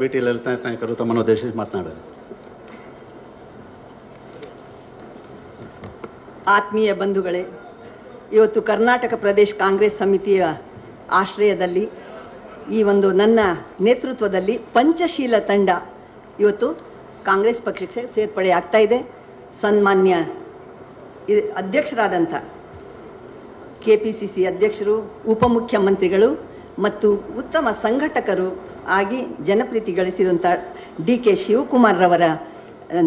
B T Lalitha ನಾಯಕರು ತಮ್ಮನ್ನು ಉದ್ದೇಶಿಸಿ ಮಾತನಾಡಲು. ಆತ್ಮೀಯ ಬಂಧುಗಳೇ, ಇವತ್ತು ಕರ್ನಾಟಕ ಪ್ರದೇಶ ಕಾಂಗ್ರೆಸ್ ಸಮಿತಿಯ ಆಶ್ರಯದಲ್ಲಿ ಈ ಒಂದು ನನ್ನ ನೇತೃತ್ವದಲ್ಲಿ ಪಂಚಶೀಲ ತಂಡ ಇವತ್ತು ಕಾಂಗ್ರೆಸ್ ಪಕ್ಷಕ್ಕೆ ಸೇರ್ಪಡೆ ಆಗ್ತಾ ಇದೆ. ಸನ್ಮಾನ್ಯ ಅಧ್ಯಕ್ಷರಾದಂಥ KPCC ಅಧ್ಯಕ್ಷರು, ಉಪಮುಖ್ಯಮಂತ್ರಿಗಳು ಮತ್ತು ಉತ್ತಮ ಸಂಘಟಕರು ಆಗಿ ಜನಪ್ರೀತಿ ಗಳಿಸಿದಂಥ DK ಶಿವಕುಮಾರ್ ರವರ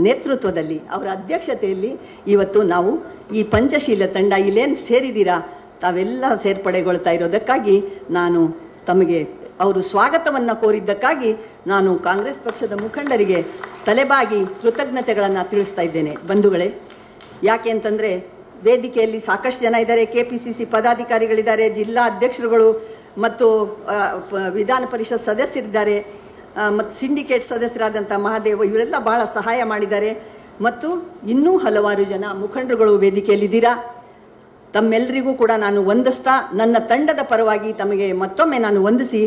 ನೇತೃತ್ವದಲ್ಲಿ, ಅವರ ಅಧ್ಯಕ್ಷತೆಯಲ್ಲಿ ಇವತ್ತು ನಾವು ಈ ಪಂಚಶೀಲ ತಂಡ ಇಲ್ಲೇನು ಸೇರಿದ್ದೀರಾ ತಾವೆಲ್ಲ ಸೇರ್ಪಡೆಗೊಳ್ತಾ ಇರೋದಕ್ಕಾಗಿ ನಾನು ತಮಗೆ ಅವರು ಸ್ವಾಗತವನ್ನು ಕೋರಿದ್ದಕ್ಕಾಗಿ ನಾನು ಕಾಂಗ್ರೆಸ್ ಪಕ್ಷದ ಮುಖಂಡರಿಗೆ ತಲೆಬಾಗಿ ಕೃತಜ್ಞತೆಗಳನ್ನು ತಿಳಿಸ್ತಾ ಇದ್ದೇನೆ. ಬಂಧುಗಳೇ, ಯಾಕೆ ಅಂತಂದರೆ ವೇದಿಕೆಯಲ್ಲಿ ಸಾಕಷ್ಟು ಜನ ಇದ್ದಾರೆ, KPCC ಪದಾಧಿಕಾರಿಗಳಿದ್ದಾರೆ, ಜಿಲ್ಲಾ ಅಧ್ಯಕ್ಷರುಗಳು ಮತ್ತು ವಿಧಾನ ಪರಿಷತ್ ಸದಸ್ಯರಿದ್ದಾರೆ ಮತ್ತು ಸಿಂಡಿಕೇಟ್ ಸದಸ್ಯರಾದಂಥ ಮಹಾದೇವ, ಇವರೆಲ್ಲ ಬಹಳ ಸಹಾಯ ಮಾಡಿದ್ದಾರೆ. ಮತ್ತು ಇನ್ನೂ ಹಲವಾರು ಜನ ಮುಖಂಡರುಗಳು ವೇದಿಕೆಯಲ್ಲಿದ್ದೀರಾ. ತಮ್ಮೆಲ್ಲರಿಗೂ ಕೂಡ ನಾನು ವಂದಿಸ್ತಾ, ನನ್ನ ತಂಡದ ಪರವಾಗಿ ತಮಗೆ ಮತ್ತೊಮ್ಮೆ ನಾನು ವಂದಿಸಿ,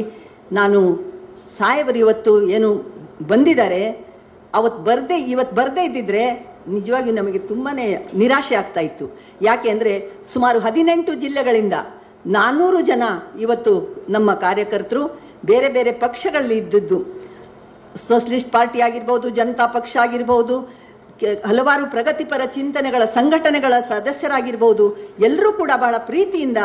ನಾನು ಸಾಹೇಬರು ಇವತ್ತು ಏನು ಬಂದಿದ್ದಾರೆ ಇವತ್ತು ಬರದೇ ಇದ್ದಿದ್ರೆ ನಿಜವಾಗಿಯೂ ನಮಗೆ ತುಂಬಾ ನಿರಾಶೆ ಆಗ್ತಾ ಇತ್ತು. ಯಾಕೆ ಅಂದರೆ ಸುಮಾರು 18 ಜಿಲ್ಲೆಗಳಿಂದ 400 ಜನ ಇವತ್ತು ನಮ್ಮ ಕಾರ್ಯಕರ್ತರು ಬೇರೆ ಬೇರೆ ಪಕ್ಷಗಳಲ್ಲಿ ಇದ್ದದ್ದು, ಸೋಷಲಿಸ್ಟ್ ಪಾರ್ಟಿ ಆಗಿರ್ಬೋದು, ಜನತಾ ಪಕ್ಷ ಆಗಿರ್ಬೋದು, ಹಲವಾರು ಪ್ರಗತಿಪರ ಚಿಂತನೆಗಳ ಸಂಘಟನೆಗಳ ಸದಸ್ಯರಾಗಿರ್ಬೋದು, ಎಲ್ಲರೂ ಕೂಡ ಬಹಳ ಪ್ರೀತಿಯಿಂದ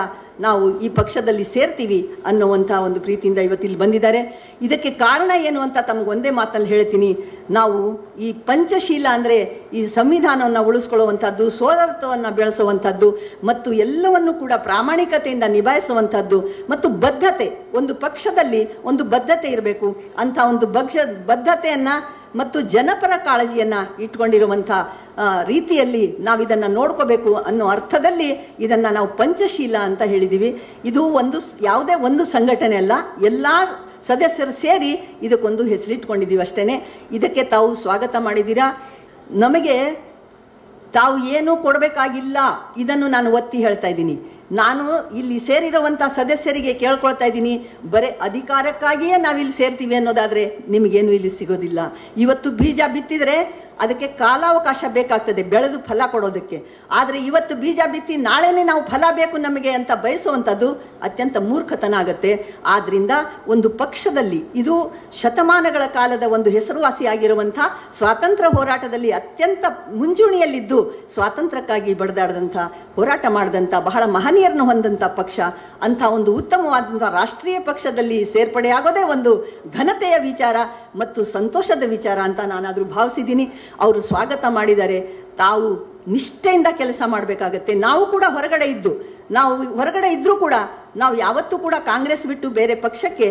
ನಾವು ಈ ಪಕ್ಷದಲ್ಲಿ ಸೇರ್ತೀವಿ ಅನ್ನುವಂಥ ಒಂದು ಪ್ರೀತಿಯಿಂದ ಇವತ್ತಿಲ್ಲಿ ಬಂದಿದ್ದಾರೆ. ಇದಕ್ಕೆ ಕಾರಣ ಏನು ಅಂತ ತಮಗೆ ಒಂದೇ ಮಾತಲ್ಲಿ ಹೇಳ್ತೀನಿ. ನಾವು ಈ ಪಂಚಶೀಲ ಅಂದರೆ ಈ ಸಂವಿಧಾನವನ್ನು ಉಳಿಸ್ಕೊಳ್ಳುವಂಥದ್ದು, ಸೋದರತ್ವವನ್ನು ಬೆಳೆಸುವಂಥದ್ದು ಮತ್ತು ಎಲ್ಲವನ್ನು ಕೂಡ ಪ್ರಾಮಾಣಿಕತೆಯಿಂದ ನಿಭಾಯಿಸುವಂಥದ್ದು ಮತ್ತು ಬದ್ಧತೆ, ಒಂದು ಪಕ್ಷದಲ್ಲಿ ಒಂದು ಬದ್ಧತೆ ಇರಬೇಕು. ಅಂಥ ಒಂದು ಬದ್ಧತೆಯನ್ನು ಮತ್ತು ಜನಪರ ಕಾಳಜಿಯನ್ನು ಇಟ್ಕೊಂಡಿರುವಂಥ ರೀತಿಯಲ್ಲಿ ನಾವು ಇದನ್ನು ನೋಡ್ಕೋಬೇಕು ಅನ್ನೋ ಅರ್ಥದಲ್ಲಿ ಇದನ್ನು ನಾವು ಪಂಚಶೀಲ ಅಂತ ಹೇಳಿದ್ದೀವಿ. ಇದು ಯಾವುದೇ ಒಂದು ಸಂಘಟನೆ ಅಲ್ಲ, ಎಲ್ಲ ಸದಸ್ಯರು ಸೇರಿ ಇದಕ್ಕೊಂದು ಹೆಸರಿಟ್ಕೊಂಡಿದ್ದೀವಿ ಅಷ್ಟೇ. ಇದಕ್ಕೆ ತಾವು ಸ್ವಾಗತ ಮಾಡಿದ್ದೀರಾ. ನಮಗೆ ತಾವು ಏನೂ ಕೊಡಬೇಕಾಗಿಲ್ಲ, ಇದನ್ನು ನಾನು ಒತ್ತಿ ಹೇಳ್ತಾ ಇದ್ದೀನಿ. ನಾನು ಇಲ್ಲಿ ಸೇರಿರುವಂಥ ಸದಸ್ಯರಿಗೆ ಕೇಳ್ಕೊಳ್ತಾ ಇದ್ದೀನಿ, ಬರೀ ಅಧಿಕಾರಕ್ಕಾಗಿಯೇ ನಾವಿಲ್ಲಿ ಸೇರ್ತೀವಿ ಅನ್ನೋದಾದರೆ ನಿಮಗೇನು ಇಲ್ಲಿ ಸಿಗೋದಿಲ್ಲ. ಇವತ್ತು ಬೀಜ ಬಿತ್ತಿದರೆ ಅದಕ್ಕೆ ಕಾಲಾವಕಾಶ ಬೇಕಾಗ್ತದೆ ಬೆಳೆದು ಫಲ ಕೊಡೋದಕ್ಕೆ. ಆದರೆ ಇವತ್ತು ಬೀಜ ಬಿತ್ತಿ ನಾಳೆನೇ ನಾವು ಫಲ ಬೇಕು ನಮಗೆ ಅಂತ ಬಯಸುವಂಥದ್ದು ಅತ್ಯಂತ ಮೂರ್ಖತನ ಆಗುತ್ತೆ. ಆದ್ದರಿಂದ ಒಂದು ಪಕ್ಷದಲ್ಲಿ ಇದು ಶತಮಾನಗಳ ಕಾಲದ ಒಂದು ಹೆಸರುವಾಸಿಯಾಗಿರುವಂಥ ಸ್ವಾತಂತ್ರ್ಯ ಹೋರಾಟದಲ್ಲಿ ಅತ್ಯಂತ ಮುಂಚೂಣಿಯಲ್ಲಿದ್ದು ಸ್ವಾತಂತ್ರ್ಯಕ್ಕಾಗಿ ಬಡಿದಾಡಿದಂಥ ಹೋರಾಟ ಮಾಡಿದಂಥ ಬಹಳ ಮಹನೀಯರನ್ನು ಹೊಂದಂಥ ಪಕ್ಷ, ಅಂಥ ಒಂದು ಉತ್ತಮವಾದಂಥ ರಾಷ್ಟ್ರೀಯ ಪಕ್ಷದಲ್ಲಿ ಸೇರ್ಪಡೆಯಾಗೋದೇ ಒಂದು ಘನತೆಯ ವಿಚಾರ ಮತ್ತು ಸಂತೋಷದ ವಿಚಾರ ಅಂತ ನಾನಾದರೂ ಭಾವಿಸಿದ್ದೀನಿ. ಅವರು ಸ್ವಾಗತ ಮಾಡಿದ್ದಾರೆ. ತಾವು ನಿಷ್ಠೆಯಿಂದ ಕೆಲಸ ಮಾಡಬೇಕಾಗತ್ತೆ. ನಾವು ಕೂಡ ಹೊರಗಡೆ ಇದ್ದರೂ ಕೂಡ ನಾವು ಯಾವತ್ತೂ ಕೂಡ ಕಾಂಗ್ರೆಸ್ ಬಿಟ್ಟು ಬೇರೆ ಪಕ್ಷಕ್ಕೆ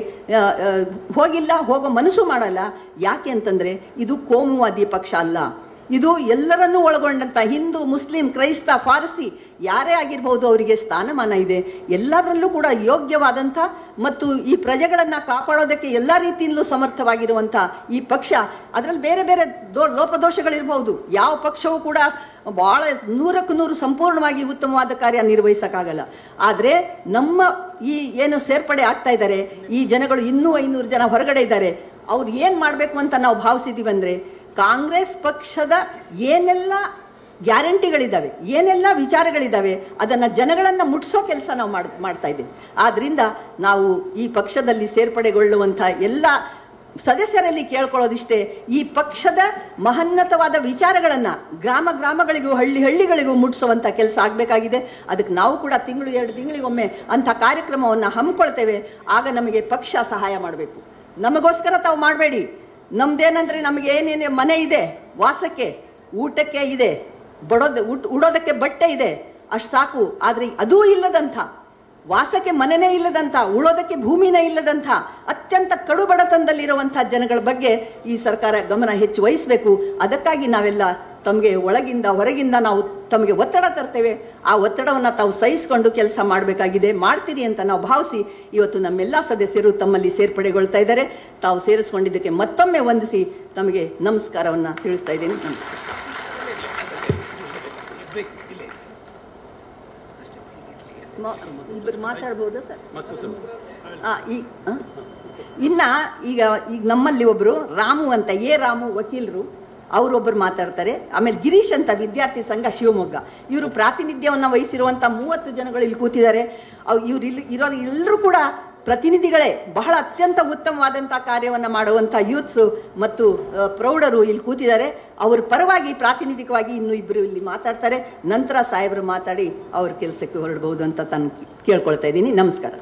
ಹೋಗೋ ಮನಸ್ಸು ಮಾಡಲ್ಲ. ಯಾಕೆ ಅಂತಂದರೆ ಇದು ಕೋಮುವಾದಿ ಪಕ್ಷ ಅಲ್ಲ, ಇದು ಎಲ್ಲರನ್ನೂ ಒಳಗೊಂಡಂಥ ಹಿಂದೂ, ಮುಸ್ಲಿಂ, ಕ್ರೈಸ್ತ, ಫಾರಸಿ ಯಾರೇ ಆಗಿರ್ಬೋದು ಅವರಿಗೆ ಸ್ಥಾನಮಾನ ಇದೆ. ಎಲ್ಲದರಲ್ಲೂ ಕೂಡ ಯೋಗ್ಯವಾದಂಥ ಮತ್ತು ಈ ಪ್ರಜೆಗಳನ್ನು ಕಾಪಾಡೋದಕ್ಕೆ ಎಲ್ಲ ರೀತಿಯಲ್ಲೂ ಸಮರ್ಥವಾಗಿರುವಂಥ ಈ ಪಕ್ಷ, ಅದರಲ್ಲಿ ಬೇರೆ ಬೇರೆ ಲೋಪದೋಷಗಳಿರ್ಬೋದು. ಯಾವ ಪಕ್ಷವೂ ಕೂಡ ಭಾಳ 100ಕ್ಕೆ 100 ಸಂಪೂರ್ಣವಾಗಿ ಉತ್ತಮವಾದ ಕಾರ್ಯ ನಿರ್ವಹಿಸೋಕ್ಕಾಗಲ್ಲ. ಆದರೆ ನಮ್ಮ ಈ ಏನು ಸೇರ್ಪಡೆ ಆಗ್ತಾ ಇದ್ದಾರೆ ಈ ಜನಗಳು, ಇನ್ನೂ 500 ಜನ ಹೊರಗಡೆ ಇದ್ದಾರೆ, ಅವ್ರು ಏನು ಮಾಡಬೇಕು ಅಂತ ನಾವು ಭಾವಿಸಿದ್ದೀವಿ ಅಂದರೆ, ಕಾಂಗ್ರೆಸ್ ಪಕ್ಷದ ಏನೆಲ್ಲ ಗ್ಯಾರಂಟಿಗಳಿದ್ದಾವೆ, ಏನೆಲ್ಲ ವಿಚಾರಗಳಿದ್ದಾವೆ, ಅದನ್ನು ಜನಗಳನ್ನು ಮುಟ್ಟಿಸೋ ಕೆಲಸ ನಾವು ಮಾಡ್ತಾ ಇದ್ದೀವಿ. ಆದ್ದರಿಂದ ನಾವು ಈ ಪಕ್ಷದಲ್ಲಿ ಸೇರ್ಪಡೆಗೊಳ್ಳುವಂಥ ಎಲ್ಲ ಸದಸ್ಯರಲ್ಲಿ ಕೇಳ್ಕೊಳ್ಳೋದಿಷ್ಟೇ, ಈ ಪಕ್ಷದ ಮಹನ್ನತವಾದ ವಿಚಾರಗಳನ್ನು ಗ್ರಾಮಗಳಿಗೂ ಹಳ್ಳಿಗಳಿಗೂ ಮುಟ್ಟಿಸುವಂಥ ಕೆಲಸ ಆಗಬೇಕಾಗಿದೆ. ಅದಕ್ಕೆ ನಾವು ಕೂಡ 2 ತಿಂಗಳಿಗೊಮ್ಮೆ ಅಂಥ ಕಾರ್ಯಕ್ರಮವನ್ನು ಹಮ್ಮಿಕೊಳ್ತೇವೆ. ಆಗ ನಮಗೆ ಪಕ್ಷ ಸಹಾಯ ಮಾಡಬೇಕು. ನಮಗೋಸ್ಕರ ತಾವು ಮಾಡಬೇಡಿ. ನಮ್ದೇನಂದರೆ ನಮಗೆ ಏನೇನು ಮನೆ ಇದೆ, ವಾಸಕ್ಕೆ ಊಟಕ್ಕೆ ಇದೆ, ಉಡೋದಕ್ಕೆ ಬಟ್ಟೆ ಇದೆ, ಅಷ್ಟು ಸಾಕು. ಆದರೆ ಅದೂ ಇಲ್ಲದಂಥ, ವಾಸಕ್ಕೆ ಮನೆಯೇ ಇಲ್ಲದಂಥ, ಉಳೋದಕ್ಕೆ ಭೂಮಿನೇ ಇಲ್ಲದಂಥ ಅತ್ಯಂತ ಕಡುಬಡತನದಲ್ಲಿರುವಂಥ ಜನಗಳ ಬಗ್ಗೆ ಈ ಸರ್ಕಾರ ಗಮನ ಹೆಚ್ಚು ವಹಿಸಬೇಕು. ಅದಕ್ಕಾಗಿ ನಾವೆಲ್ಲ ತಮಗೆ ಒಳಗಿಂದ ಹೊರಗಿಂದ ನಾವು ತಮಗೆ ಒತ್ತಡ ತರ್ತೇವೆ. ಆ ಒತ್ತಡವನ್ನು ತಾವು ಸಹಿಸಿಕೊಂಡು ಕೆಲಸ ಮಾಡಬೇಕಾಗಿದೆ. ಮಾಡ್ತೀರಿ ಅಂತ ನಾವು ಭಾವಿಸಿ ಇವತ್ತು ನಮ್ಮೆಲ್ಲ ಸದಸ್ಯರು ತಮ್ಮಲ್ಲಿ ಸೇರ್ಪಡೆಗೊಳ್ತಾ ಇದ್ದಾರೆ. ತಾವು ಸೇರಿಸ್ಕೊಂಡಿದ್ದಕ್ಕೆ ಮತ್ತೊಮ್ಮೆ ವಂದಿಸಿ ತಮಗೆ ನಮಸ್ಕಾರವನ್ನು ತಿಳಿಸ್ತಾ ಇದ್ದೀನಿ. ನಮಸ್ಕಾರ. ಇಬ್ಬರು ಮಾತಾಡ್ಬೋದಾ ಸರ್? ಇನ್ನು ಈಗ ನಮ್ಮಲ್ಲಿ ಒಬ್ಬರು ರಾಮು ಅಂತ ರಾಮು ವಕೀಲರು ಅವರೊಬ್ಬರು ಮಾತಾಡ್ತಾರೆ. ಆಮೇಲೆ ಗಿರೀಶ್ ಅಂತ ವಿದ್ಯಾರ್ಥಿ ಸಂಘ ಶಿವಮೊಗ್ಗ, ಇವರು ಪ್ರಾತಿನಿಧ್ಯವನ್ನು ವಹಿಸಿರುವಂಥ 30 ಜನಗಳು ಇಲ್ಲಿ ಕೂತಿದ್ದಾರೆ. ಇವರು ಇರೋರು ಎಲ್ಲರೂ ಕೂಡ ಪ್ರತಿನಿಧಿಗಳೇ. ಬಹಳ ಅತ್ಯಂತ ಉತ್ತಮವಾದಂಥ ಕಾರ್ಯವನ್ನು ಮಾಡುವಂಥ ಯೂತ್ಸು ಮತ್ತು ಪ್ರೌಢರು ಇಲ್ಲಿ ಕೂತಿದ್ದಾರೆ. ಅವ್ರ ಪರವಾಗಿ ಪ್ರಾತಿನಿಧಿಕವಾಗಿ ಇನ್ನೂ ಇಬ್ಬರು ಇಲ್ಲಿ ಮಾತಾಡ್ತಾರೆ. ನಂತರ ಸಾಹೇಬರು ಮಾತಾಡಿ ಅವ್ರ ಕೆಲಸಕ್ಕೆ ಹೊರಡಬಹುದು ಅಂತ ತಾನು ಕೇಳ್ಕೊಳ್ತಾ ಇದ್ದೀನಿ. ನಮಸ್ಕಾರ.